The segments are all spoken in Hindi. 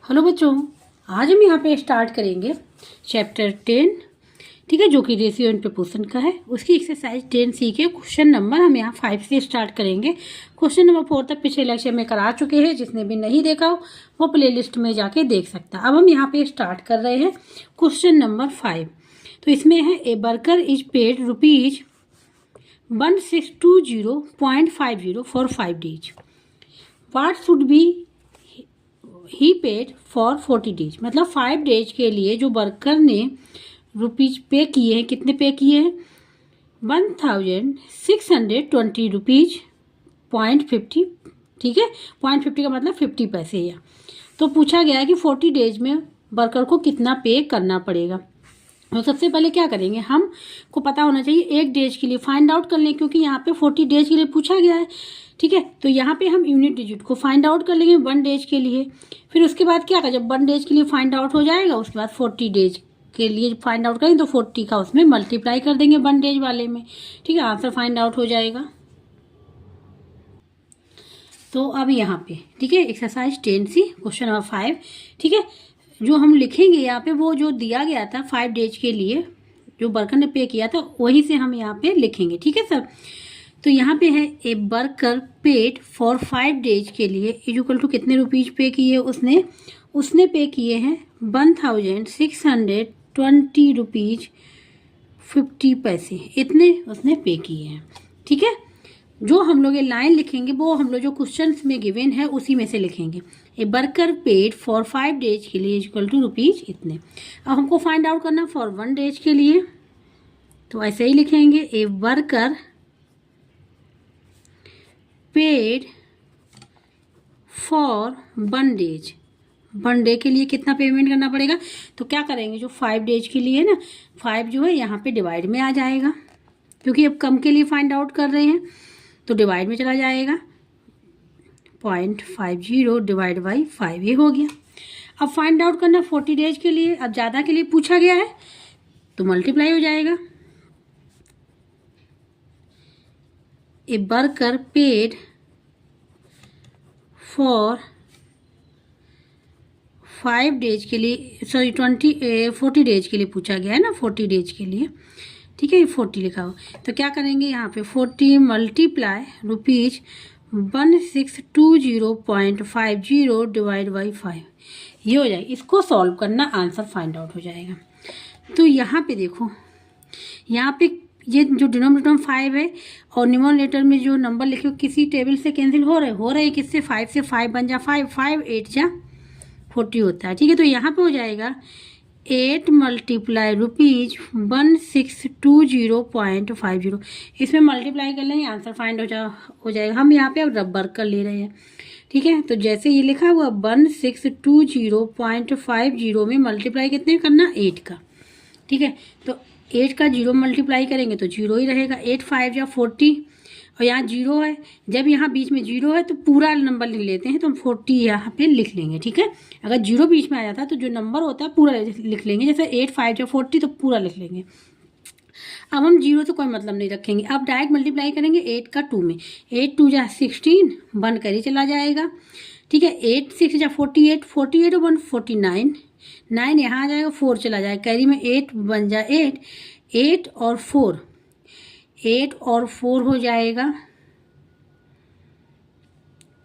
हेलो बच्चों, आज हम यहाँ पे स्टार्ट करेंगे चैप्टर 10, ठीक है, जो कि रेशियो एंड प्रपोर्शन का है। उसकी एक्सरसाइज 10 सी के क्वेश्चन नंबर हम यहाँ 5 से स्टार्ट करेंगे। क्वेश्चन नंबर 4 तक पिछले लेक्चर में करा चुके हैं। जिसने भी नहीं देखा हो वो प्लेलिस्ट में जाके देख सकता है। अब हम यहाँ पे स्टार्ट कर रहे हैं क्वेश्चन नंबर 5। तो इसमें है a worker is paid ₹1620.50 for 5 days। What should be he paid for 40 days। मतलब 5 days के लिए जो वर्कर ने रुपीज पे किए हैं, कितने पे किए हैं? 1620 रुपीज .50, ठीक है। 0.50 का मतलब 50 पैसे या। तो पूछा गया है कि 40 days में वर्कर को कितना पे करना पड़ेगा। तो सबसे पहले क्या करेंगे, हमको पता होना चाहिए एक डेज के लिए फाइंड आउट कर लें, क्योंकि यहाँ पे 40 days के लिए पूछा गया है, ठीक है। तो यहाँ पे हम यूनिट डिजिट को फाइंड आउट कर लेंगे 1 days के लिए। फिर उसके बाद क्या करें, जब 1 days के लिए फाइंड आउट हो जाएगा उसके बाद 40 days के लिए फाइंड आउट करेंगे तो 40 का उसमें मल्टीप्लाई कर देंगे 1 days वाले में, ठीक है। आंसर फाइंड आउट हो जाएगा। तो अब यहाँ पे ठीक है एक्सरसाइज 10 सी क्वेश्चन नंबर 5, ठीक है। जो हम लिखेंगे यहाँ पे वो जो दिया गया था 5 days के लिए जो वर्कर ने पे किया था वही से हम यहाँ पे लिखेंगे, ठीक है सर। तो यहाँ पे है a worker paid for 5 days के लिए इक्वल टू कितने रुपीज पे किए उसने पे किए हैं 1620 रुपीज 50 पैसे, इतने उसने पे किए हैं, ठीक है। जो हम लोग ये लाइन लिखेंगे वो हम लोग जो क्वेश्चन में गिवन है उसी में से लिखेंगे। A worker paid for 5 days के लिए इक्वल टू रुपीज इतने। अब हमको फाइंड आउट करना फॉर 1 days के लिए, तो ऐसे ही लिखेंगे a worker paid for 1 days। 1 day के लिए कितना पेमेंट करना पड़ेगा, तो क्या करेंगे जो 5 days के लिए है ना, 5 जो है यहाँ पे डिवाइड में आ जाएगा, क्योंकि अब कम के लिए फाइंड आउट कर रहे हैं तो डिवाइड में चला जाएगा। 0.50 डिवाइड बाई 5 ये हो गया। अब फाइंड आउट करना 40 days के लिए, अब ज़्यादा के लिए पूछा गया है तो मल्टीप्लाई हो जाएगा। A worker paid for 5 days के लिए, सॉरी 40 days के लिए पूछा गया है ना, 40 days के लिए, ठीक है। ये 40 लिखा हो तो क्या करेंगे यहाँ पे 40 मल्टीप्लाई रुपीज 1620.50 डिवाइड बाई 5 ये हो जाएगा। इसको सॉल्व करना, आंसर फाइंड आउट हो जाएगा। तो यहाँ पे देखो, यहाँ पे ये जो डिनोमिनेटर में 5 है और न्यूमरेटर में जो नंबर लिखे हो किसी टेबल से कैंसिल हो रहे हैं किससे, 5 से 5 बन जा 5, 5 8 जा 40 होता है, ठीक है। तो यहाँ पे हो जाएगा 8 मल्टीप्लाई रुपीज 1620.50, इसमें मल्टीप्लाई कर लेंगे आंसर फाइंड हो जाएगा। हम यहाँ पे अब रबर कर ले रहे हैं, ठीक है। तो जैसे ये लिखा हुआ 1620.50 में मल्टीप्लाई कितने करना 8 का, ठीक है। तो 8 का 0 मल्टीप्लाई करेंगे तो 0 ही रहेगा। 8 5 या 40 और यहाँ 0 है, जब यहाँ बीच में 0 है तो पूरा नंबर लिख लेते हैं, तो हम 40 यहाँ पे लिख लेंगे, ठीक है। अगर 0 बीच में आ जाता है तो जो नंबर होता है पूरा लिख लेंगे, जैसे 8 5 या 40 तो पूरा लिख लेंगे। अब हम 0 से कोई मतलब नहीं रखेंगे, अब डायरेक्ट मल्टीप्लाई करेंगे 8 का 2 में, 8 2 जा 16 बन कर ही चला जाएगा, ठीक है। 8 6 जा 48, 48 और 1 49, 9 यहाँ आ जाएगा, 4 चला जाएगा, कैरी में 8 बन जा 8, 8 और 4 हो जाएगा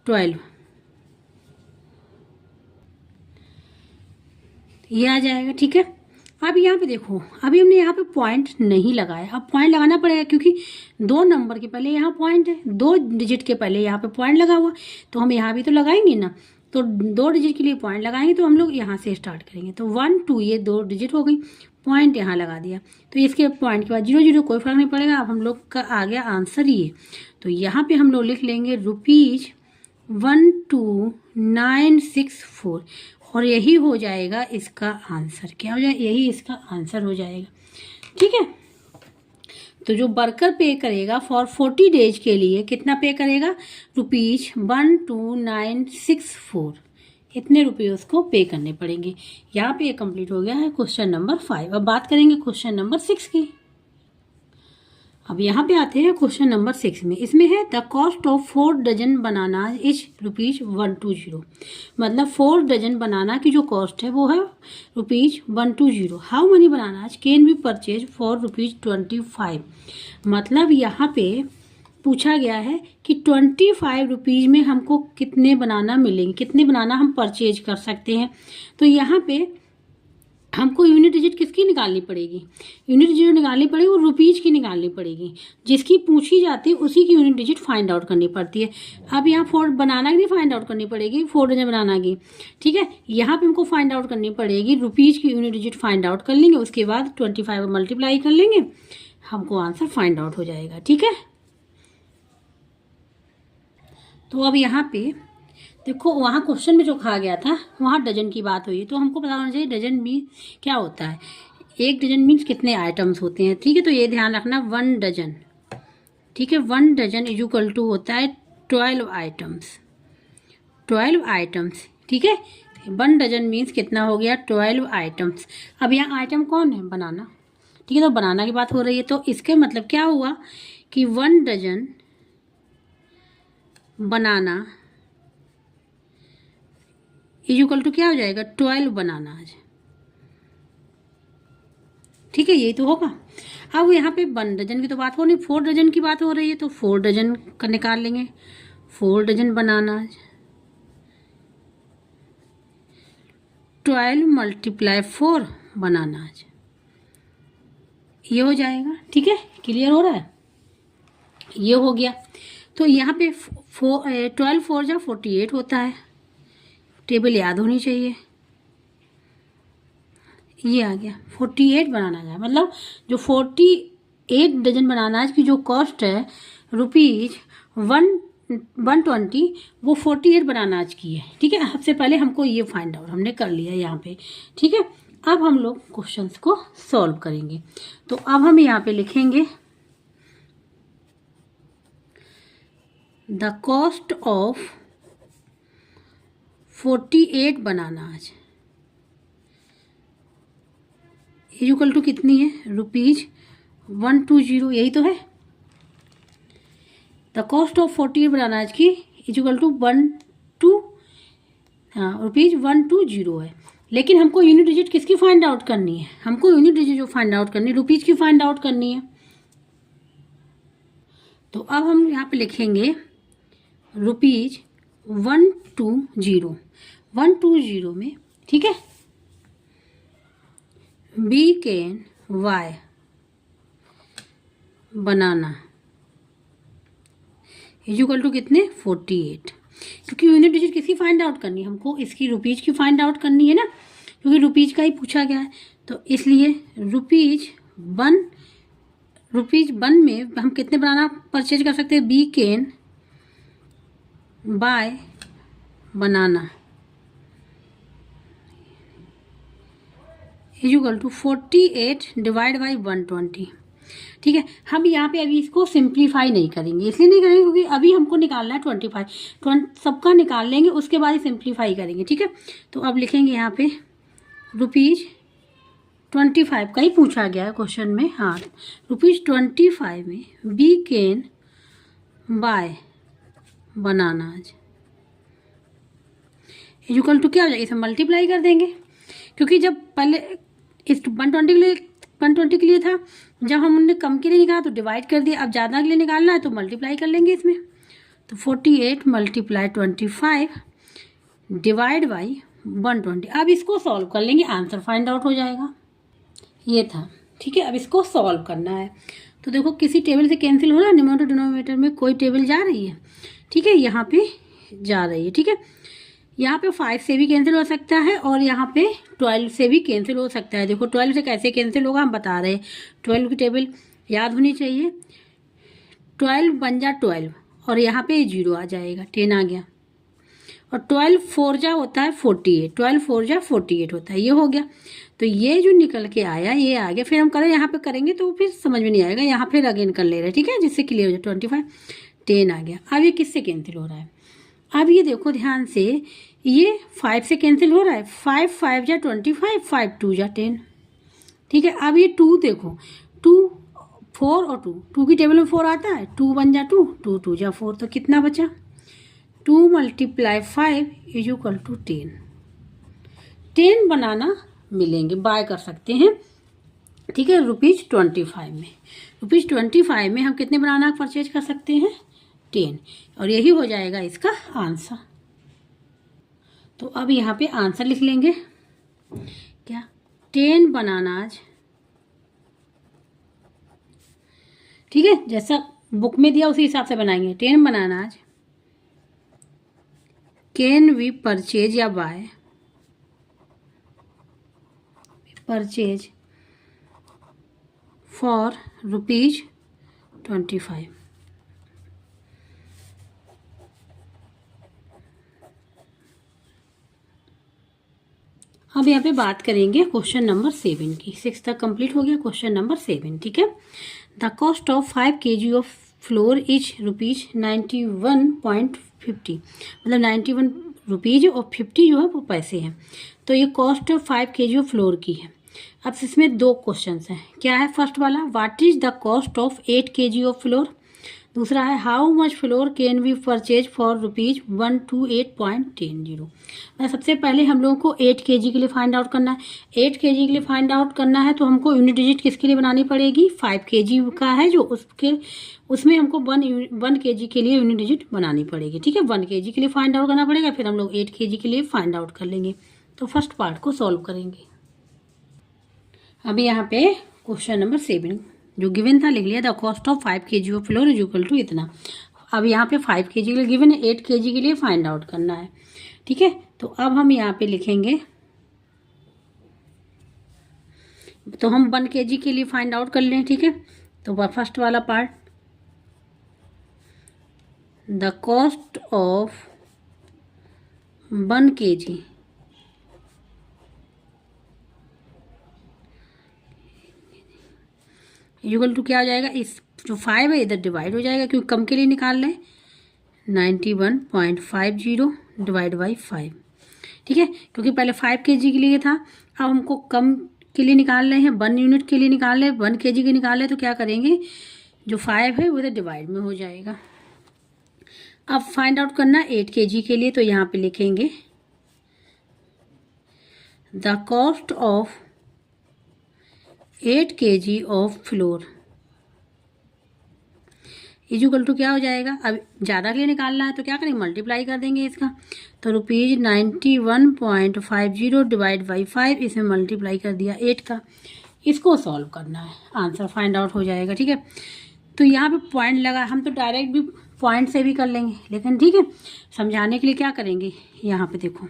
12, ये आ जाएगा, ठीक है। अब यहाँ पे देखो, अभी हमने यहाँ पे पॉइंट नहीं लगाया, अब पॉइंट लगाना पड़ेगा क्योंकि 2 नंबर के पहले यहाँ पॉइंट है, 2 डिजिट के पहले यहाँ पे पॉइंट लगा हुआ, तो हम यहाँ भी तो लगाएंगे ना। तो 2 डिजिट के लिए पॉइंट लगाएंगे तो हम लोग यहाँ से स्टार्ट करेंगे। तो 1 2 ये 2 डिजिट हो गई, पॉइंट यहाँ लगा दिया, तो इसके पॉइंट के बाद 0 0 कोई फर्क नहीं पड़ेगा। अब हम लोग का आ गया आंसर ये, तो यहाँ पे हम लोग लिख लेंगे रुपीज 12964 और यही हो जाएगा इसका आंसर। क्या हो जाएगा, यही इसका आंसर हो जाएगा, ठीक है। तो जो वर्कर पे करेगा फॉर 40 days के लिए कितना पे करेगा, रुपीज 12964, इतने रुपये उसको पे करने पड़ेंगे। यहाँ पे ये कंप्लीट हो गया है क्वेश्चन नंबर 5। अब बात करेंगे क्वेश्चन नंबर 6 की। अब यहाँ पे आते हैं क्वेश्चन नंबर 6 में। इसमें है the cost of 4 dozen banana is ₹120। मतलब 4 डजन बनाना की जो कॉस्ट है वो है ₹120। How many bananas can be purchase for ₹25। मतलब यहाँ पे पूछा गया है कि 25 रुपीज़ में हमको कितने बनाना मिलेंगे, कितने बनाना हम परचेज कर सकते हैं। तो यहाँ पे हमको यूनिट डिजिट किसकी निकालनी पड़ेगी, यूनिट डिजिट निकालनी पड़ेगी वो रुपीज़ की निकालनी पड़ेगी। जिसकी पूछी जाती है उसी की यूनिट डिजिट फाइंड आउट करनी पड़ती है। अब यहाँ 4 बनाना की नहीं फाइंड आउट करनी पड़ेगी, 4 डजन बनाना की, ठीक है। यहाँ पे हमको फाइंड आउट करनी पड़ेगी रुपीज़ की यूनिट डिजिट फाइंड आउट कर लेंगे, उसके बाद 25 मल्टीप्लाई कर लेंगे, हमको आंसर फाइंड आउट हो जाएगा, ठीक है। तो अब यहाँ पे देखो, वहाँ क्वेश्चन में जो कहा गया था वहाँ डजन की बात हुई, तो हमको पता होना चाहिए डजन मीन क्या होता है। एक डजन मीन्स कितने आइटम्स होते हैं, ठीक है। तो ये ध्यान रखना 1 डजन, ठीक है। 1 डजन इज इक्वल टू होता है 12 आइटम्स, 12 आइटम्स, ठीक है। 1 डजन मीन्स कितना हो गया 12 आइटम्स। अब यहाँ आइटम कौन है, बनाना, ठीक है। तो बनाना की बात हो रही है, तो इसके मतलब क्या हुआ कि 1 dozen banana is equal to क्या हो जाएगा 12 बनाना, ठीक है। यही तो होगा। अब यहाँ पे 1 डजन की तो बात हो नहीं, 4 डजन की बात हो रही है, तो 4 डजन का निकाल लेंगे। 4 डजन बनाना 12 मल्टीप्लाई 4 बनाना, ये हो जाएगा, ठीक है। क्लियर हो रहा है, ये हो गया। तो यहाँ पे 12 4 जा 48 होता है, टेबल याद होनी चाहिए। ये आ गया 48 बनाना है, मतलब जो 48 डजन बनाना की जो कॉस्ट है ₹120, वो 48 बनानाज की है, ठीक है। सबसे पहले हमको ये फाइंड आउट हमने कर लिया यहाँ पे, ठीक है। अब हम लोग क्वेश्चंस को सॉल्व करेंगे। तो अब हम यहाँ पे लिखेंगे the cost of 48 bananas equal to कितनी है ₹120, यही तो है। द कॉस्ट ऑफ 48 बनानाज की इक्वल टू ₹120 है। लेकिन हमको यूनिट डिजिट किसकी फाइंड आउट करनी है, हमको यूनिट डिजिट जो फाइंड आउट करनी है रुपीज़ की फाइंड आउट करनी है। तो अब हम यहाँ पे लिखेंगे ₹120 में, ठीक है, B can buy banana equal to कितने 48, क्योंकि यूनिट डिजिट किसकी फाइंड आउट करनी है, हमको इसकी रुपीज़ की फाइंड आउट करनी है ना, क्योंकि रुपीज़ का ही पूछा गया है। तो इसलिए रुपीज़ वन में हम कितने बनाना परचेज कर सकते हैं, we can buy banana equal to 48 divide by 120, ठीक है। हम यहाँ पे अभी इसको सिंप्लीफाई नहीं करेंगे, इसलिए नहीं करेंगे क्योंकि अभी हमको निकालना है 25, सबका निकाल लेंगे उसके बाद ही सिंप्लीफाई करेंगे, ठीक है। तो अब लिखेंगे यहाँ पे ₹25 का ही पूछा गया है क्वेश्चन में, हाँ। ₹25 में we can buy bananas equal to क्या हो जाएगा, इसे मल्टीप्लाई कर देंगे, क्योंकि जब पहले इस 120 के लिए था, जब हमने कम के लिए निकाला तो डिवाइड कर दिया, अब ज़्यादा के लिए निकालना है तो मल्टीप्लाई कर लेंगे इसमें। तो 48 मल्टीप्लाई 25 डिवाइड बाई 120। अब इसको सॉल्व कर लेंगे, आंसर फाइंड आउट हो जाएगा। ये था, ठीक है। अब इसको सॉल्व करना है, तो देखो किसी टेबल से कैंसिल हो रहा है, न्यूमरेटर डिनोमिनेटर में कोई टेबल जा रही है, ठीक है, यहाँ पे जा रही है, ठीक है। यहाँ पे 5 से भी कैंसिल हो सकता है और यहाँ पे 12 से भी कैंसिल हो सकता है। देखो 12 से कैसे कैंसिल होगा हम बता रहे हैं, 12 की टेबल याद होनी चाहिए। 12 बन जा 12 और यहाँ पे 0 आ जाएगा, 10 आ गया, और 12 4 जा होता है 48, 12 4 जा 48 होता है, ये हो गया। तो ये जो निकल के आया ये आ गया। फिर हम करें यहाँ पे करेंगे तो फिर समझ में नहीं आएगा, यहाँ फिर अगेन कर ले रहे हैं, ठीक है, जिससे क्लियर हो जाए। 25 10 आ गया। अब ये किससे कैंसिल हो रहा है, अब ये देखो ध्यान से, ये 5 से कैंसिल हो रहा है, 5 5 जा 25, 5 2 जा 10, ठीक है। अब ये 2 देखो, 2 4 और 2, 2 की टेबल में 4 आता है, 2 1 जा 2, 2 2 जा 4, तो कितना बचा 2 × 5 = 10। 10 बनाना मिलेंगे, बाय कर सकते हैं, ठीक है, ₹25 में। ₹25 में हम कितने बनाना परचेज कर सकते हैं 10, और यही हो जाएगा इसका आंसर। तो अब यहाँ पे आंसर लिख लेंगे क्या, 10 बनानाज, ठीक है, जैसा बुक में दिया उसी हिसाब से बनाएंगे। 10 बनानाज कैन वी परचेज या बाय, परचेज फॉर ₹25। अब यहाँ पे बात करेंगे क्वेश्चन नंबर 7 की। 6 तक कंप्लीट हो गया, क्वेश्चन नंबर 7, ठीक है। The cost of 5 kg of flour is ₹91.50, मतलब 91 रुपीज़ और 50 जो है वो पैसे हैं। तो ये कॉस्ट 5 kg ऑफ फ्लोर की है। अब इसमें 2 क्वेश्चन हैं। क्या है फर्स्ट वाला, what is the cost of 8 kg of flour. दूसरा है how much flour can we purchase for ₹128.10। मैं सबसे पहले हम लोगों को 8 kg के लिए फाइंड आउट करना है। 8 kg के लिए फाइंड आउट करना है तो हमको यूनिट डिजिट किसके लिए बनानी पड़ेगी, 5 kg का है जो उसमें हमको 1 kg के लिए यूनिट डिजिट बनानी पड़ेगी, ठीक है। 1 kg के लिए फाइंड आउट करना पड़ेगा, फिर हम लोग 8 kg के लिए फाइंड आउट कर लेंगे। तो फर्स्ट पार्ट को सॉल्व करेंगे। अभी यहाँ पे क्वेश्चन नंबर 7 जो गिवन था लिख लिया, the cost of 5 kg of flour is equal to इतना। अब यहाँ पे 5 kg के लिए गिवन है, 8 kg के लिए फाइंड आउट करना है, ठीक है। तो अब हम यहाँ पे लिखेंगे, तो हम 1 kg के लिए फाइंड आउट कर लें, ठीक है। तो फर्स्ट वाला part, the cost of 1 kg equal to क्या हो जाएगा, इस जो 5 है इधर डिवाइड हो जाएगा क्योंकि कम के लिए निकाल लें, 91.50 डिवाइड बाई 5, ठीक है, क्योंकि पहले 5 kg के लिए था, अब हमको कम के लिए निकाल रहे हैं, 1 यूनिट के लिए निकाल रहे हैं, 1 kg के निकाल रहे हैं, तो क्या करेंगे, जो 5 है वो इधर डिवाइड में हो जाएगा। अब फाइंड आउट करना 8 kg के लिए, तो यहाँ पे लिखेंगे the cost of 8 kg of flour equal to क्या हो जाएगा, अब ज़्यादा के लिए निकालना है तो क्या करेंगे, मल्टीप्लाई कर देंगे इसका। तो ₹91.50 डिवाइड बाई 5, इसमें मल्टीप्लाई कर दिया 8 का। इसको सॉल्व करना है, आंसर फाइंड आउट हो जाएगा, ठीक है। तो यहाँ पे पॉइंट लगा, हम तो डायरेक्ट भी पॉइंट से भी कर लेंगे, लेकिन ठीक है समझाने के लिए क्या करेंगे, यहाँ पे देखो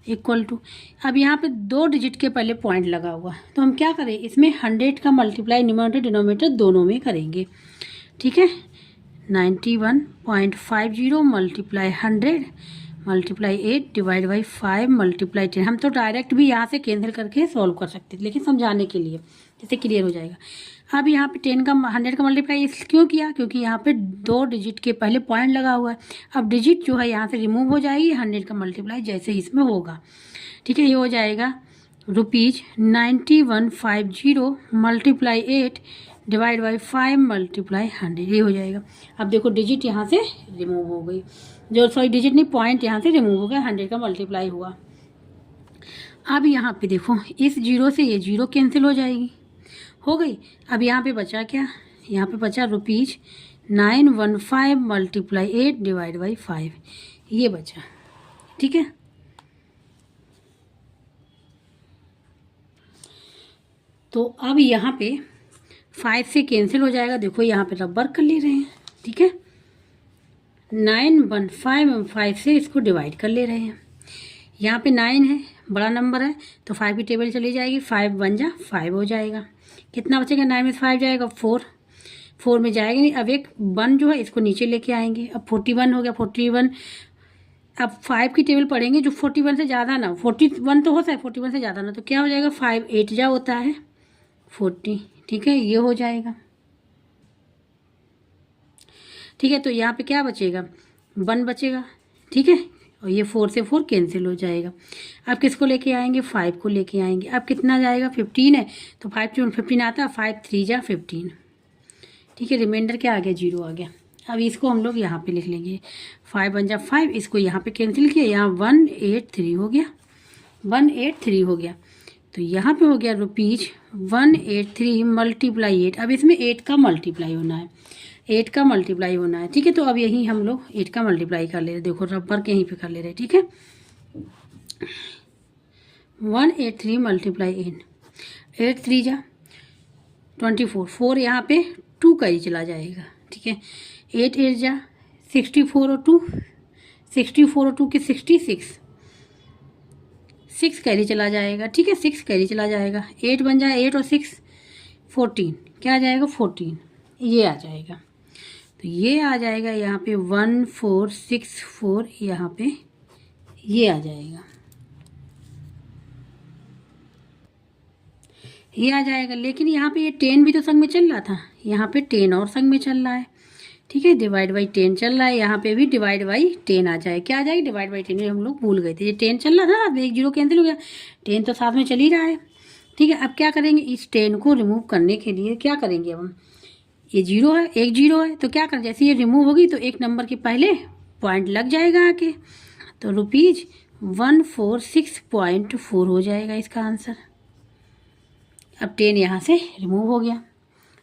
इक्वल टू, अब यहाँ पे 2 डिजिट के पहले पॉइंट लगा हुआ है, तो हम क्या करें, इसमें 100 का मल्टीप्लाई न्यूमरेटर डिनोमिनेटर दोनों में करेंगे, ठीक है। 91.50 multiply 100 multiply 8 divide by 5 multiply 10। हम तो डायरेक्ट भी यहाँ से कैंसिल करके सॉल्व कर सकते थे, लेकिन समझाने के लिए जैसे क्लियर हो जाएगा। अब यहाँ पे 100 का मल्टीप्लाई क्यों किया, क्योंकि यहाँ पे 2 डिजिट के पहले पॉइंट लगा हुआ है। अब डिजिट जो है यहाँ से रिमूव हो जाएगी, 100 का मल्टीप्लाई जैसे इसमें होगा, ठीक है। ये हो जाएगा ₹9150 मल्टीप्लाई 8 डिवाइड बाई 5 मल्टीप्लाई 100, ये हो जाएगा। अब देखो डिजिट यहाँ से रिमूव हो गई, जो सॉरी डिजिट नहीं पॉइंट यहाँ से रिमूव हो गया, 100 का मल्टीप्लाई हुआ। अब यहाँ पे देखो इस 0 से ये 0 कैंसिल हो जाएगी, हो गई। अब यहाँ पे बचा क्या, यहाँ पे बचा ₹915 मल्टीप्लाई 8 डिवाइड बाई 5, ये बचा, ठीक है। तो अब यहाँ पे 5 से कैंसिल हो जाएगा, देखो यहाँ पे रबर कर ले रहे हैं, ठीक है। 915 5 से इसको डिवाइड कर ले रहे हैं, यहाँ पे 9 है बड़ा नंबर है तो 5 की टेबल चली जाएगी, 5 1 जा 5 हो जाएगा। कितना बचेगा, 9 में 5 जाएगा 4 में जाएगा नहीं। अब एक 1 जो है इसको नीचे लेके आएंगे, अब 41 हो गया, 41। अब 5 की टेबल पढ़ेंगे जो 41 से ज़्यादा ना, 41 तो होता है, 41 से ज़्यादा ना, तो क्या हो जाएगा, 5 8 जा होता है 40, ठीक है, ये हो जाएगा, ठीक है। तो यहाँ पे क्या बचेगा, 1 बचेगा, ठीक है, और ये 4 से 4 कैंसिल हो जाएगा। अब किसको लेके आएंगे, 5 को लेके आएंगे। अब कितना जाएगा, 15 है तो 5 × 15 आता है, 5 3 जा 15, ठीक है, रिमाइंडर क्या आ गया, 0 आ गया। अब इसको हम लोग यहाँ पे लिख लेंगे, 5 × 5, इसको यहाँ पे कैंसिल किया, यहाँ 183 हो गया, 183 हो गया। तो यहाँ पे हो गया ₹183 × 8। अब इसमें 8 का मल्टीप्लाई होना है, 8 का मल्टीप्लाई होना है। ठीक है, तो अब यही हम लोग 8 का मल्टीप्लाई कर ले रहे, देखो रबर के यहीं पे कर ले रहे। ठीक है, 183 × 8, 8 3 जा 24, 4 यहाँ पे 2 का ही चला जाएगा। ठीक है, 8 8 जा 64 और 2, 64 और 2 के 66, 6 कैरी चला जाएगा। ठीक है, 6 कैरी चला जाएगा, 8 बन जाए 8 और 6 14, क्या आ जाएगा 14, ये आ जाएगा। तो ये आ जाएगा यहाँ पे 1464, यहाँ पे ये आ जाएगा, ये आ जाएगा। लेकिन यहाँ पे ये 10 भी तो संग में चल रहा था, यहाँ पे 10 और संग में चल रहा है। ठीक है, डिवाइड बाई 10 चल रहा है, यहाँ पे भी डिवाइड बाई 10 आ जाए, क्या आ जाएगी डिवाइड बाई 10, हम लोग भूल गए थे। ये 10 चल रहा था, अब एक 0 कैंसिल हो गया, 10 तो साथ में चल ही रहा है। ठीक है, अब क्या करेंगे, इस 10 को रिमूव करने के लिए क्या करेंगे, अब हम ये 0 है, एक 0 है, तो क्या कर, जैसे ये रिमूव होगी तो एक नंबर के पहले पॉइंट लग जाएगा आके, तो ₹146.4 हो जाएगा इसका आंसर। अब 10 यहाँ से रिमूव हो गया।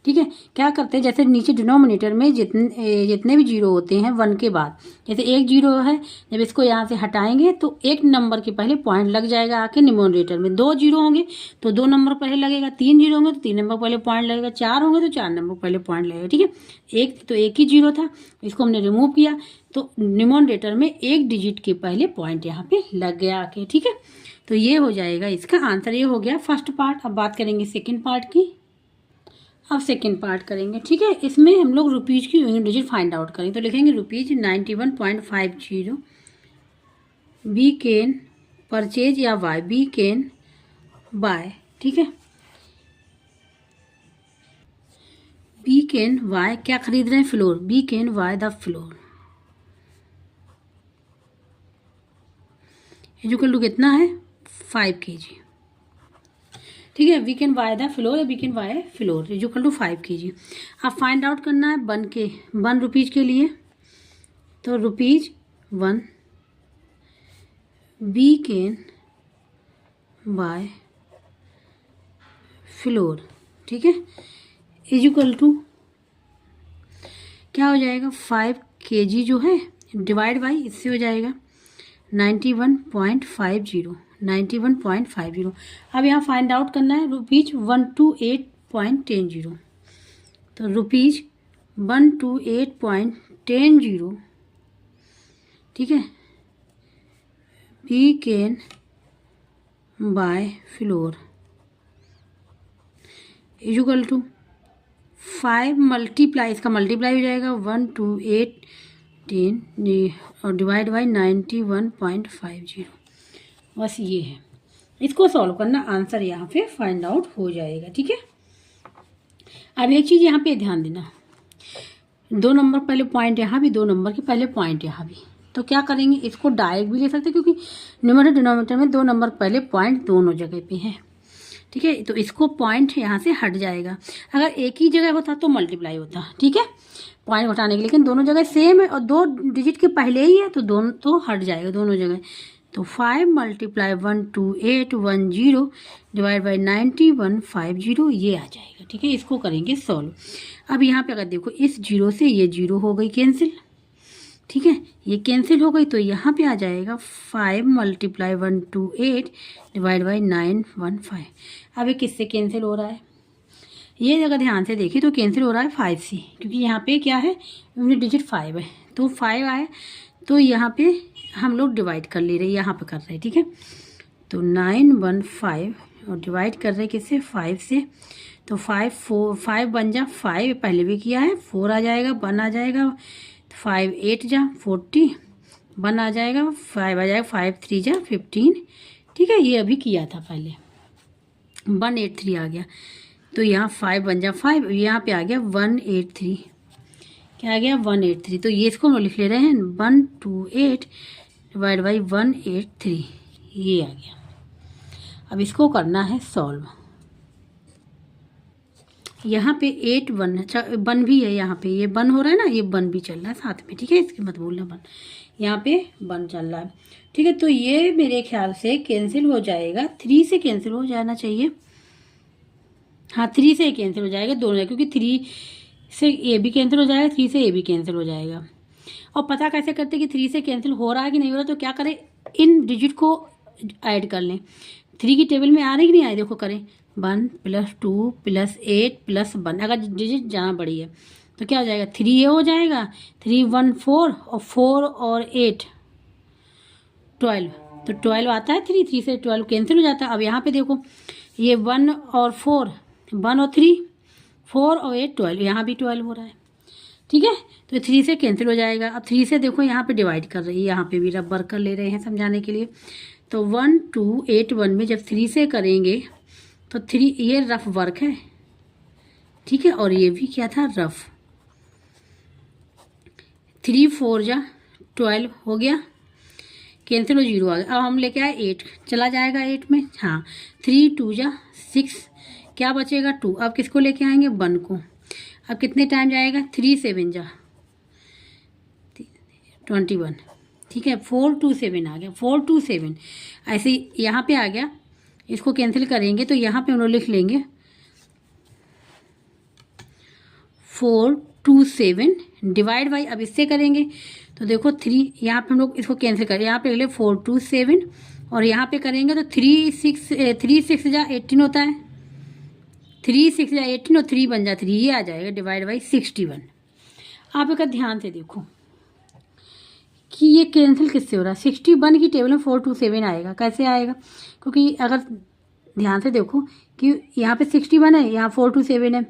ठीक है, क्या करते हैं, जैसे नीचे डिनोमिनेटर में जितने भी 0 होते हैं 1 के बाद, जैसे एक 0 है, जब इसको यहाँ से हटाएंगे तो एक नंबर के पहले पॉइंट लग जाएगा आके न्यूमरेटर में। 2 0 होंगे तो 2 नंबर पहले लगेगा, 3 0 होंगे तो 3 नंबर पहले पॉइंट लगेगा, 4 होंगे तो 4 नंबर पहले पॉइंट लगेगा। ठीक है, एक तो एक ही 0 था, इसको हमने रिमूव किया तो न्यूमरेटर में एक डिजिट के पहले पॉइंट यहाँ पे लग गया आके। ठीक है, तो ये हो जाएगा इसका आंसर। ये हो गया फर्स्ट पार्ट। अब बात करेंगे सेकेंड पार्ट की। अब सेकेंड पार्ट करेंगे। ठीक है, इसमें हम लोग रुपीज़ की यूनिट डिजिट फाइंड आउट करेंगे, तो लिखेंगे ₹91.50 बी कैन परचेज या बाय, बी कैन बाय। ठीक है, बी कैन बाय क्या खरीद रहे हैं, flour, be can buy the flour equal to कितना है 5 kg। ठीक है, we can buy the flour या we can buy flour equal to 5 kg। अब फाइंड आउट करना है ₹1 के लिए, तो ₹1 वी कैन बाय फ्लोर। ठीक है, इक्वल टू क्या हो जाएगा 5 kg जो है डिवाइड बाई इससे हो जाएगा 91.50, 91.50। अब यहाँ फाइंड आउट करना है ₹128.10, तो ₹128.10। ठीक है, we can buy flour equal to 5 multiply, इसका मल्टीप्लाई हो जाएगा 128.10 और डिवाइड बाई 91.50। बस ये है, इसको सॉल्व करना, आंसर यहाँ पे फाइंड आउट हो जाएगा। ठीक है, अब एक चीज़ यहाँ पे ध्यान देना, 2 नंबर पहले पॉइंट यहाँ भी, 2 नंबर के पहले पॉइंट यहाँ भी, तो क्या करेंगे, इसको डायरेक्ट भी ले सकते हैं क्योंकि न्यूमरेटर डिनोमिनेटर में 2 नंबर पहले पॉइंट दोनों जगह पे हैं। ठीक है, तो इसको पॉइंट यहाँ से हट जाएगा, अगर एक ही जगह होता तो मल्टीप्लाई होता। ठीक है, पॉइंट हटाने के, लेकिन दोनों जगह सेम है और 2 डिजिट के पहले ही है तो दोनों तो हट जाएगा दोनों जगह। तो 5 × 12810 डिवाइड बाई 9150 ये आ जाएगा। ठीक है, इसको करेंगे सॉल्व। अब यहाँ पे अगर देखो इस 0 से ये 0 हो गई कैंसिल। ठीक है, ये कैंसिल हो गई तो यहाँ पे आ जाएगा 5 × 128 डिवाइड बाई 915। अब ये किससे कैंसिल हो रहा है, ये अगर ध्यान से देखें तो कैंसिल हो रहा है 5 से, क्योंकि यहाँ पे क्या है यूनिट डिजिट 5 है, तो 5 आए तो यहाँ पे हम लोग डिवाइड कर ले रहे हैं, यहाँ पे कर रहे हैं। ठीक है, तो 915 और डिवाइड कर रहे हैं किससे 5 से, तो 5 बन जा 5 पहले भी किया है, 4 आ जाएगा, 1 आ जाएगा, 5 8 जा 40, 1 आ जाएगा, 5 आ जाएगा, 5 3 जा 15। ठीक है, ये अभी किया था पहले, 183 आ गया, तो यहाँ 5 बन जा 5, यहाँ पे आ गया 183, क्या आ गया 183, तो ये इसको हम लिख ले रहे हैं 128 डिवाइड बाई 183, ये आ गया। अब इसको करना है सॉल्व। यहाँ पे 8 1, अच्छा 1 भी है यहाँ पे, ये 1 हो रहा है ना, ये 1 भी चल रहा है साथ में, ठीक है, इसके मत बोलना 1, यहाँ पे 1 चल रहा है, ठीक है। तो ये मेरे ख्याल से कैंसिल हो जाएगा, 3 से कैंसिल हो जाना चाहिए, हाँ 3 से कैंसिल हो जाएगा दोनों, क्योंकि 3 से ये भी कैंसिल हो जाएगा, 3 से ये भी कैंसिल हो जाएगा। और पता कैसे करते कि 3 से कैंसिल हो रहा है कि नहीं हो रहा, तो क्या करें, इन डिजिट को ऐड कर लें। 3 की टेबल में आ रही कि नहीं आ रही, देखो करें 1 + 2 + 8 + 1, अगर डिजिट जहाँ बड़ी है तो क्या हो जाएगा, 3 ये हो जाएगा, 3 1 4 और 4 और 8 12, तो 12 आता है, 3 से 12 कैंसिल हो जाता है। अब यहाँ पे देखो ये 1 और 4, 1 और 3 4 और 8 12, यहाँ भी 12 हो रहा है, ठीक है। तो 3 से कैंसिल हो जाएगा। अब 3 से देखो यहाँ पे डिवाइड कर रही है, यहाँ पे भी रफ वर्क कर ले रहे हैं समझाने के लिए। तो 1 2 8 1 में जब 3 से करेंगे तो 3 ये रफ वर्क है, ठीक है, और ये भी क्या था, रफ। 3 4 जा 12 हो गया, कैंसिल हो 0 आ गया। अब हम लेके आए 8, चला जाएगा 8 में, हाँ 3 2 जा 6, क्या बचेगा 2। अब किसको लेके आएंगे, 1 को। अब कितने टाइम जाएगा, 3 7 जा 21, ठीक है, 4 2 7 आ गया, 4 2 7 ऐसे यहाँ पे आ गया। इसको कैंसिल करेंगे तो यहाँ पे हम लोग लिख लेंगे 4 2 7 डिवाइड बाई, अब इससे करेंगे तो देखो 3, यहाँ पे हम लोग इसको कैंसिल करें, यहाँ पे ले 4 2 7 और यहाँ पे करेंगे तो 3 6 जा 18 होता है, 3 6 जा 18 और 3 बन जा 3, ये आ जाएगा डिवाइड बाई 61। आप एक ध्यान से देखो कि ये कैंसिल किससे हो रहा है, 61 की टेबल में 4 2 7 आएगा, कैसे आएगा, क्योंकि अगर ध्यान से देखो कि यहाँ पे 61 है, यहाँ 4 2 7 है,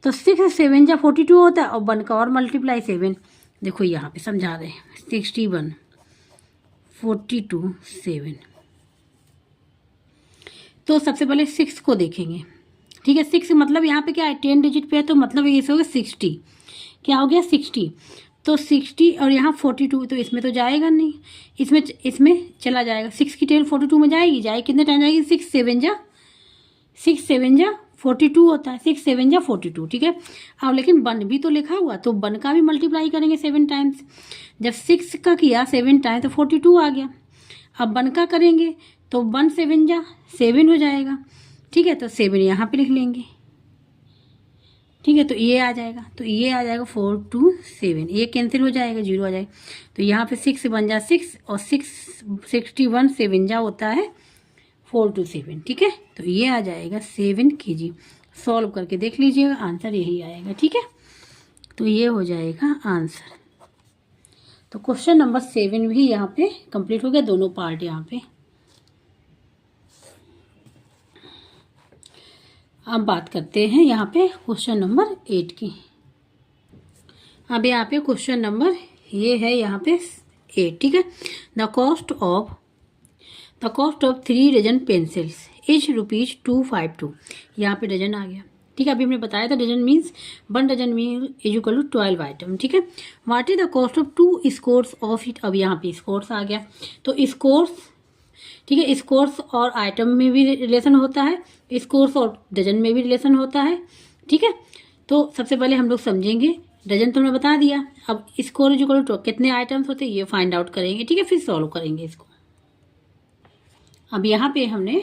तो 6 7 जा 42 होता है, और 1 का और मल्टीप्लाई 7, देखो यहाँ पे समझा रहे हैं 61 42 7। तो सबसे पहले 6 को देखेंगे, ठीक है, 6 मतलब यहाँ पे क्या है, 10 डिजिट पे है, तो मतलब ये होगा 60, क्या हो गया 60, तो 60 और यहाँ 42, तो इसमें तो जाएगा नहीं, इसमें चला जाएगा, 6 की टेबल 42 में जाएगी, कितने टाइम जाएगी, 6 7 जा 42 होता है, 6 7 जा 42, ठीक है। अब लेकिन 1 भी तो लिखा हुआ, तो 1 का भी मल्टीप्लाई करेंगे 7 टाइम्स, जब 6 का किया 7 टाइम तो 42 आ गया। अब 1 का करेंगे तो 1 7 जा 7 हो जाएगा, ठीक है, तो 7 यहाँ पे लिख लेंगे, ठीक है, तो ये आ जाएगा, 4 2 7, ये कैंसिल हो जाएगा, 0 आ जाएगा, तो यहाँ पे 6 बन जा 6 और 61 7 जा होता है 4 2 7, ठीक है, तो ये आ जाएगा 7 कीजिए, सॉल्व करके देख लीजिएगा, आंसर यही आएगा, ठीक है, तो ये हो जाएगा आंसर। तो क्वेश्चन नंबर 7 भी यहाँ पे कंप्लीट हो गया, दोनों पार्ट यहाँ पे। अब बात करते हैं यहाँ पे क्वेश्चन नंबर 8 की। अब यहाँ पे क्वेश्चन नंबर ये है यहाँ पे 8, ठीक है। The cost of 3 dozen pencils is ₹252, यहाँ पे डजन आ गया, ठीक है। अभी हमने बताया था dozen means 1 dozen mean is equal to 12 item, ठीक है। What is the cost of 2 scores of it, अब यहाँ पे स्कोर्स आ गया, तो स्कोर्स, ठीक है, स्कोर्स और आइटम में भी रिलेशन होता है, स्कोर्स और डजन में भी रिलेशन होता है, ठीक है। तो सबसे पहले हम लोग समझेंगे, डजन तो हमने बता दिया, अब स्कोर इज इक्वल टू कितने आइटम्स होते हैं ये फाइंड आउट करेंगे, ठीक है, फिर सॉल्व करेंगे इसको। अब यहाँ पे हमने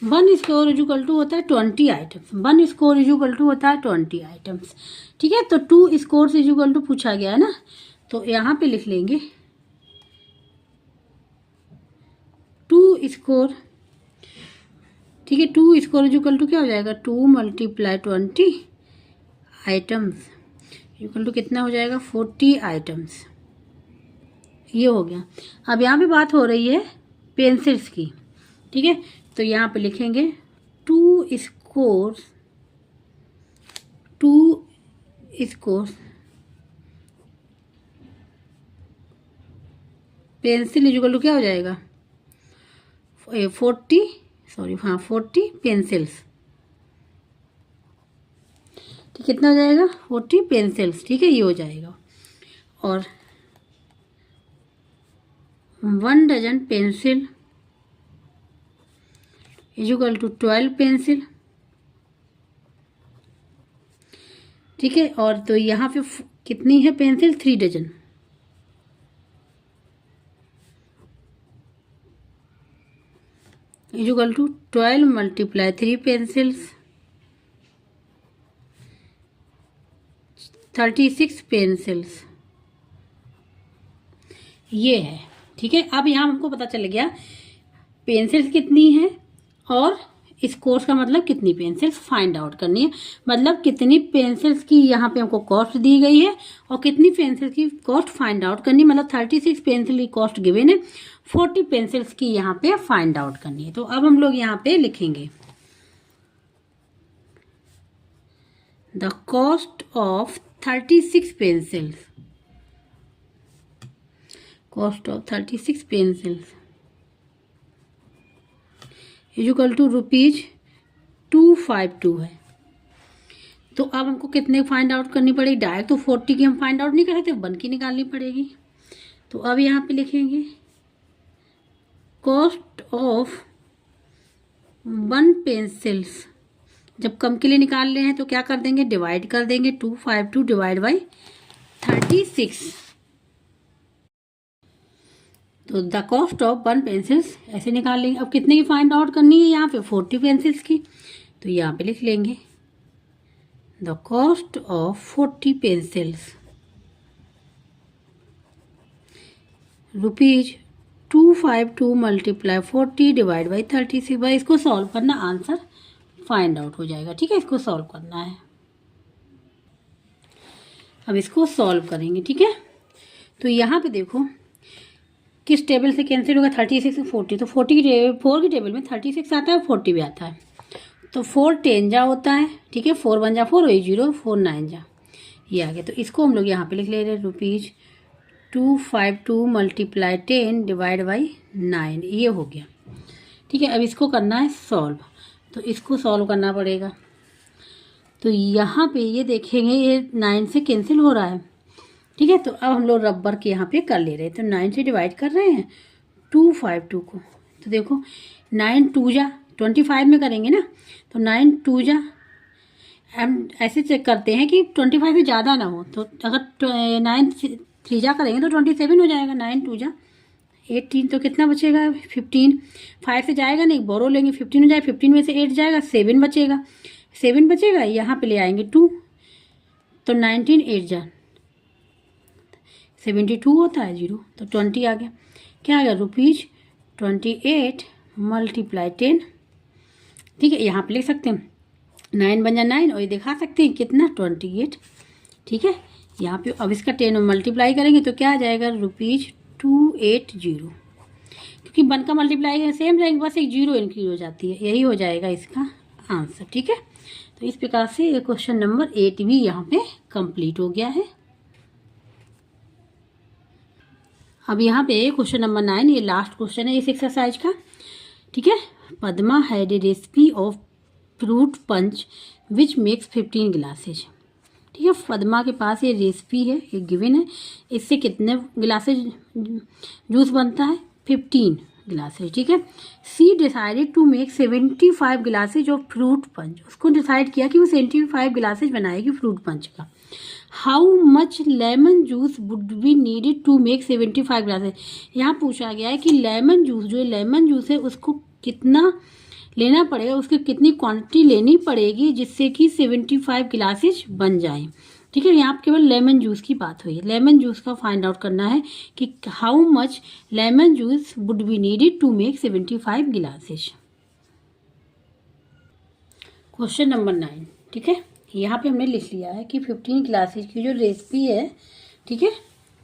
1 स्कोर इज इक्वल टू होता है 20 items, 1 score is equal to होता है 20 आइटम्स, ठीक है। तो 2 स्कोर इज इक्वल टू पूछा गया है ना, तो यहाँ पे लिख लेंगे 2 स्कोर, ठीक है, 2 स्कोर इज इक्वल टू क्या हो जाएगा, 2 × 20 आइटम्स इक्वल टू कितना हो जाएगा, 40 आइटम्स, ये हो गया। अब यहाँ पे बात हो रही है पेंसिल्स की, ठीक है, तो यहाँ पे लिखेंगे 2 scores pencil is equal to क्या हो जाएगा, 40 पेंसिल्स, ठीक, कितना हो जाएगा 40 पेंसिल्स, ठीक है, ये हो जाएगा। और 1 dozen pencil is equal to 12 pencil, ठीक है। और तो यहाँ पे कितनी है पेंसिल, 3 dozen. Equal to 12 multiply 3 pencils, 36 pencils ये है। ठीक है, अब यहाँ हमको पता चल गया पेंसिल्स कितनी है और इस कोर्स का मतलब कितनी पेंसिल्स फाइंड आउट करनी है, मतलब कितनी पेंसिल्स की यहाँ पे हमको कॉस्ट दी गई है और कितनी पेंसिल्स की कॉस्ट फाइंड आउट करनी है। मतलब 36 पेंसिल की कॉस्ट गिवन है, 40 पेंसिल्स की यहाँ पे फाइंड आउट करनी है। तो अब हम लोग यहाँ पे लिखेंगे the cost of 36 pencils, cost of 36 pencils equal to ₹252 है। तो अब हमको कितने फाइंड आउट करनी पड़ेगी, डायरेक्ट तो 40 की हम फाइंड आउट नहीं कर सकते, 1 की निकालनी पड़ेगी। तो अब यहाँ पे लिखेंगे कॉस्ट ऑफ 1 पेंसिल्स, जब कम के लिए निकाल रहे हैं तो क्या कर देंगे, डिवाइड कर देंगे, 252 डिवाइड बाई 36। तो द कॉस्ट ऑफ 1 पेंसिल्स ऐसे निकाल लेंगे। अब कितने की फाइंड आउट करनी है, यहाँ पे 40 पेंसिल्स की, तो यहाँ पे लिख लेंगे the cost of 40 pencils ₹252 multiply 40 divide by 36। भाई इसको सॉल्व करना, आंसर फाइंड आउट हो जाएगा। ठीक है, इसको सॉल्व करना है। अब इसको सॉल्व करेंगे। ठीक है, तो यहाँ पे देखो किस टेबल से कैंसिल होगा, 36 से 40, तो 4 की टेबल में 36 आता है, 40 भी आता है। तो 4 10 जा होता है। ठीक है, 4 1 जा 4, 8 0, 4 9 जा, ये आ गया। तो इसको हम लोग यहाँ पे लिख ले रहे हैं ₹252 मल्टीप्लाई 10 डिवाइड बाई 9, ये हो गया। ठीक है, अब इसको करना है सॉल्व, तो इसको सॉल्व करना पड़ेगा। तो यहाँ पे ये देखेंगे ये 9 से कैंसिल हो रहा है। ठीक है, तो अब हम लोग रबर के यहाँ पे कर ले रहे हैं, तो 9 से डिवाइड कर रहे हैं 252 को। तो देखो 9 2 जा 25 में करेंगे ना, तो 9 2 जा, हम ऐसे चेक करते हैं कि 25 से ज़्यादा ना हो। तो अगर 9 3 जा करेंगे तो 27 हो जाएगा। 9 2 जा 18, तो कितना बचेगा 15, 5 से जाएगा नहीं, बोरो लेंगे 15 हो जाएगा, 15 में से 8 जाएगा, 7 बचेगा, 7 बचेगा, यहाँ पे ले आएंगे 2, तो 19 8 जा 72 होता है 0, तो 20 आ गया। क्या आ गया, ₹28 मल्टीप्लाई 10। ठीक है, यहाँ पे लिख सकते हैं 9 बन जा 9, और ये दिखा सकते हैं कितना 28। ठीक है, यहाँ पे अब इसका 10 मल्टीप्लाई करेंगे तो क्या आ जाएगा ₹280, क्योंकि 1 का मल्टीप्लाई सेम रहेंगे, बस एक 0 इंक्रीज हो जाती है, यही हो जाएगा इसका आंसर। ठीक है, तो इस प्रकार से ये क्वेश्चन नंबर 8 भी यहाँ पे कंप्लीट हो गया है। अब यहाँ पे क्वेश्चन नंबर 9, ये लास्ट क्वेश्चन है इस एक्सरसाइज का। ठीक है, Padma had a recipe of fruit punch which makes 15 glasses. ठीक है, पद्मा के पास ये रेसिपी है, ये गिवन है, इससे कितने गिलासेज जूस बनता है, 15 ग्लासेज। ठीक है, she decided to make 75 glasses of fruit punch, उसको डिसाइड किया कि वो 75 ग्लासेज बनाएगी फ्रूट पंच का। How much lemon juice would be needed to make 75 glasses. यहाँ पूछा गया है कि लेमन जूस, जो लेमन जूस है उसको कितना लेना पड़ेगा, उसकी कितनी क्वांटिटी लेनी पड़ेगी जिससे कि 75 ग्लासेज बन जाए। ठीक है, यहाँ केवल लेमन जूस की बात हुई है, लेमन जूस का फाइंड आउट करना है कि how much lemon juice would be needed to make 75 glasses. Question number 9। ठीक है, यहाँ पे हमने लिख लिया है कि 15 ग्लासेज की जो रेसिपी है, ठीक है,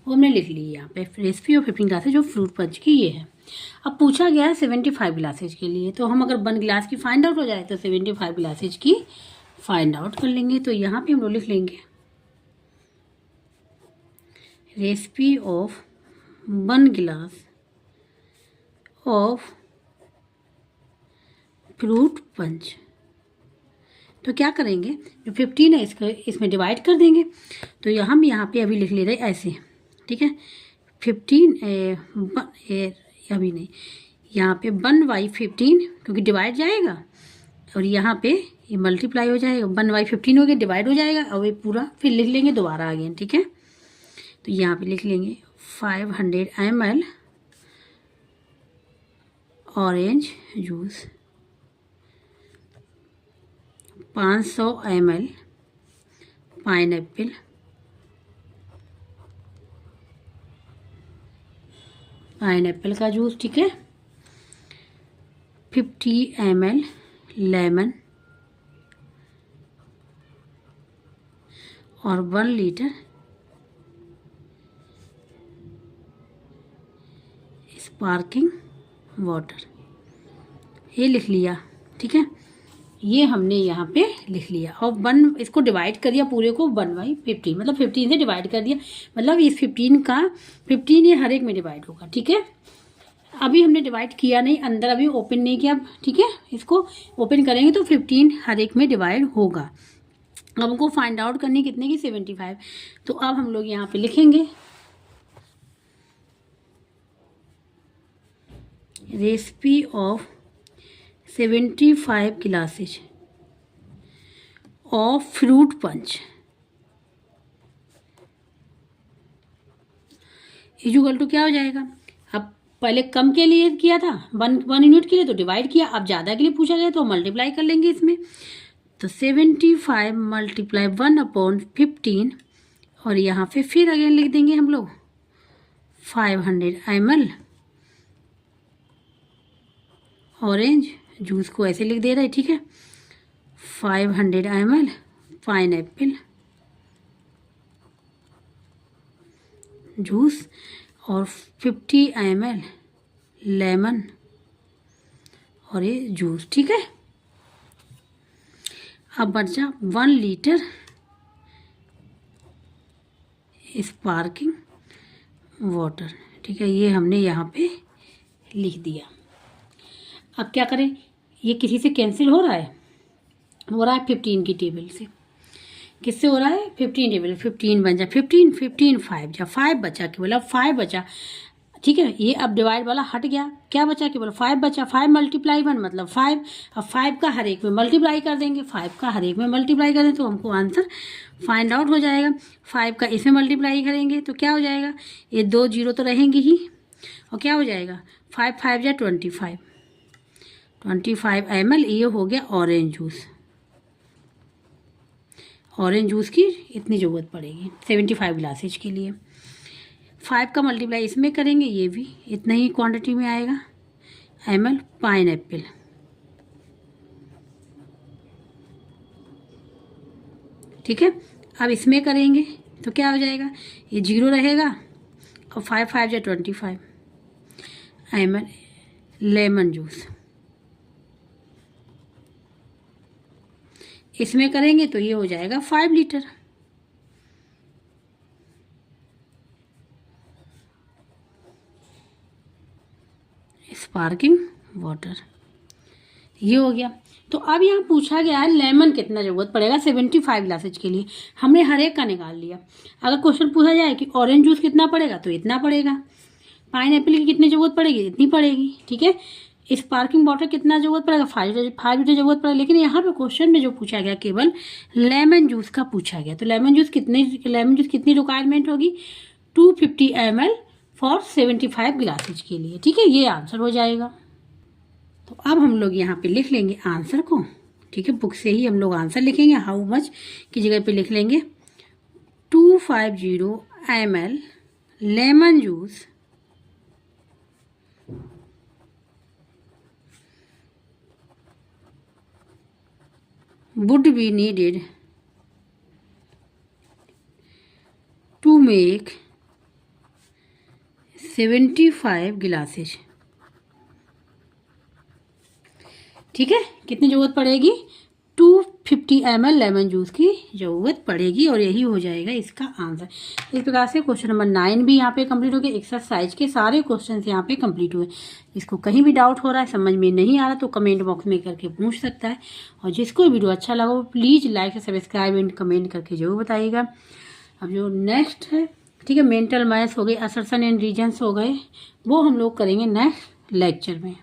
वो हमने लिख ली है यहाँ पे, रेसिपी ऑफ 15 ग्लासेज जो फ्रूट पंच की ये है। अब पूछा गया है 75 ग्लासेज के लिए, तो हम अगर 1 गिलास की फाइंड आउट हो जाए तो 75 ग्लासेज की फाइंड आउट कर लेंगे। तो यहाँ पे हम लोग लिख लेंगे रेसिपी ऑफ 1 गिलास ऑफ फ्रूट पंच। तो क्या करेंगे, जो 15 है इसका इसमें डिवाइड कर देंगे। तो हम यहाँ पे अभी लिख ले रहे ऐसे। ठीक है, 15 अभी नहीं, यहाँ पे 1/15, क्योंकि डिवाइड जाएगा, और यहाँ पे ये मल्टीप्लाई हो जाएगा, 1/15 हो गया, डिवाइड हो जाएगा, और ये पूरा फिर लिख लेंगे दोबारा अगेन, ठीक है। तो यहाँ पे लिख लेंगे 500 ml orange juice, 500 ml pineapple, का जूस, ठीक है। 50 ml लेमन और 1 लीटर स्पार्किंग वाटर, ये लिख लिया, ठीक है। ये हमने यहाँ पे लिख लिया और 1 इसको डिवाइड कर दिया पूरे को 1/15, मतलब 15 से डिवाइड कर दिया, मतलब इस 15 ये हर एक में डिवाइड होगा, ठीक है। अभी हमने डिवाइड किया नहीं, अंदर अभी ओपन नहीं किया, ठीक है। इसको ओपन करेंगे तो 15 हर एक में डिवाइड होगा। अब हमको फाइंड आउट करनी कितने की, 75। तो अब हम लोग यहाँ पे लिखेंगे recipe of 75 glasses of fruit punch equal to क्या हो जाएगा। अब पहले कम के लिए किया था, 1 यूनिट के लिए, तो डिवाइड किया। अब ज़्यादा के लिए पूछा गया तो मल्टीप्लाई कर लेंगे इसमें। तो 75 मल्टीप्लाई 1/15, और यहाँ पे फिर अगेन लिख देंगे हम लोग 500 ml ऑरेंज जूस को ऐसे लिख दे रहे हैं, ठीक है। 500 ml पाइनएप्पल जूस और 50 ml लेमन और ये जूस, ठीक है। अब बचा 1 लीटर स्पार्किंग वाटर, ठीक है। ये हमने यहाँ पे लिख दिया। अब क्या करें, ये किसी से कैंसिल हो रहा है 15 की टेबल से। किससे हो रहा है, 15 टेबल, 15 बन जा 15, 15 5 जा 5 बचा, केवल 5 बचा, ठीक है। ये अब डिवाइड वाला हट गया, क्या बचा, केवल 5 बचा। 5 × 1 मतलब 5। अब 5 का हर एक में मल्टीप्लाई कर देंगे, 5 का हर एक में मल्टीप्लाई कर दें तो हमको आंसर फाइंड आउट हो जाएगा। 5 का इसमें मल्टीप्लाई करेंगे तो क्या हो जाएगा, ये 2 0 तो रहेंगी ही, और क्या हो जाएगा 5 5 जा 25 ml। ये हो गया ऑरेंज जूस। ऑरेंज जूस की इतनी ज़रूरत पड़ेगी 75 ग्लासेज के लिए। 5 का मल्टीप्लाई इसमें करेंगे, ये भी इतना ही क्वांटिटी में आएगा। ml पाइनएप्पल, ठीक है। अब इसमें करेंगे तो क्या हो जाएगा, ये 0 रहेगा, और 5 5 जा 25 ml लेमन जूस। इसमें करेंगे तो ये हो जाएगा 5 लीटर। स्पार्किंग वाटर, ये हो गया। तो अब यहाँ पूछा गया है लेमन कितना ज़रूरत पड़ेगा 75 ग्लासेज के लिए। हमने हर एक का निकाल लिया। अगर क्वेश्चन पूछा जाए कि ऑरेंज जूस कितना पड़ेगा तो इतना पड़ेगा, पाइनएप्पल की कितनी ज़रूरत पड़ेगी, इतनी पड़ेगी, ठीक है। स्पार्किंग वाटर कितना ज़रूरत पड़ेगा, 5 लीटर ज़रूरत पड़ेगा। लेकिन यहाँ पे क्वेश्चन में जो पूछा गया केवल लेमन जूस का पूछा गया। तो लेमन जूस कितनी रिक्वायरमेंट होगी, 250 ml फॉर 75 ग्लासेज के लिए, ठीक है। ये आंसर हो जाएगा। तो अब हम लोग यहाँ पे लिख लेंगे आंसर को, ठीक है। बुक से ही हम लोग आंसर लिखेंगे, हाउ मच की जगह पे लिख लेंगे 250 ml lemon juice would be needed to make 75 glasses, ठीक है। कितनी ज़रूरत पड़ेगी, 250 ml लेमन जूस की ज़रूरत पड़ेगी, और यही हो जाएगा इसका आंसर। इस प्रकार से क्वेश्चन नंबर 9 भी यहाँ पे कंप्लीट हो गया। एक्सरसाइज के सारे क्वेश्चन यहाँ पे कंप्लीट हुए। इसको कहीं भी डाउट हो रहा है, समझ में नहीं आ रहा, तो कमेंट बॉक्स में करके पूछ सकता है। और जिसको वीडियो अच्छा लगा वो प्लीज़ लाइक से सब्सक्राइब एंड कमेंट करके जरूर बताइएगा। अब जो नेक्स्ट है, ठीक है, मेंटल मैथ्स हो गए, असर्शन एंड रीजन्स हो गए, वो हम लोग करेंगे नेक्स्ट लेक्चर में।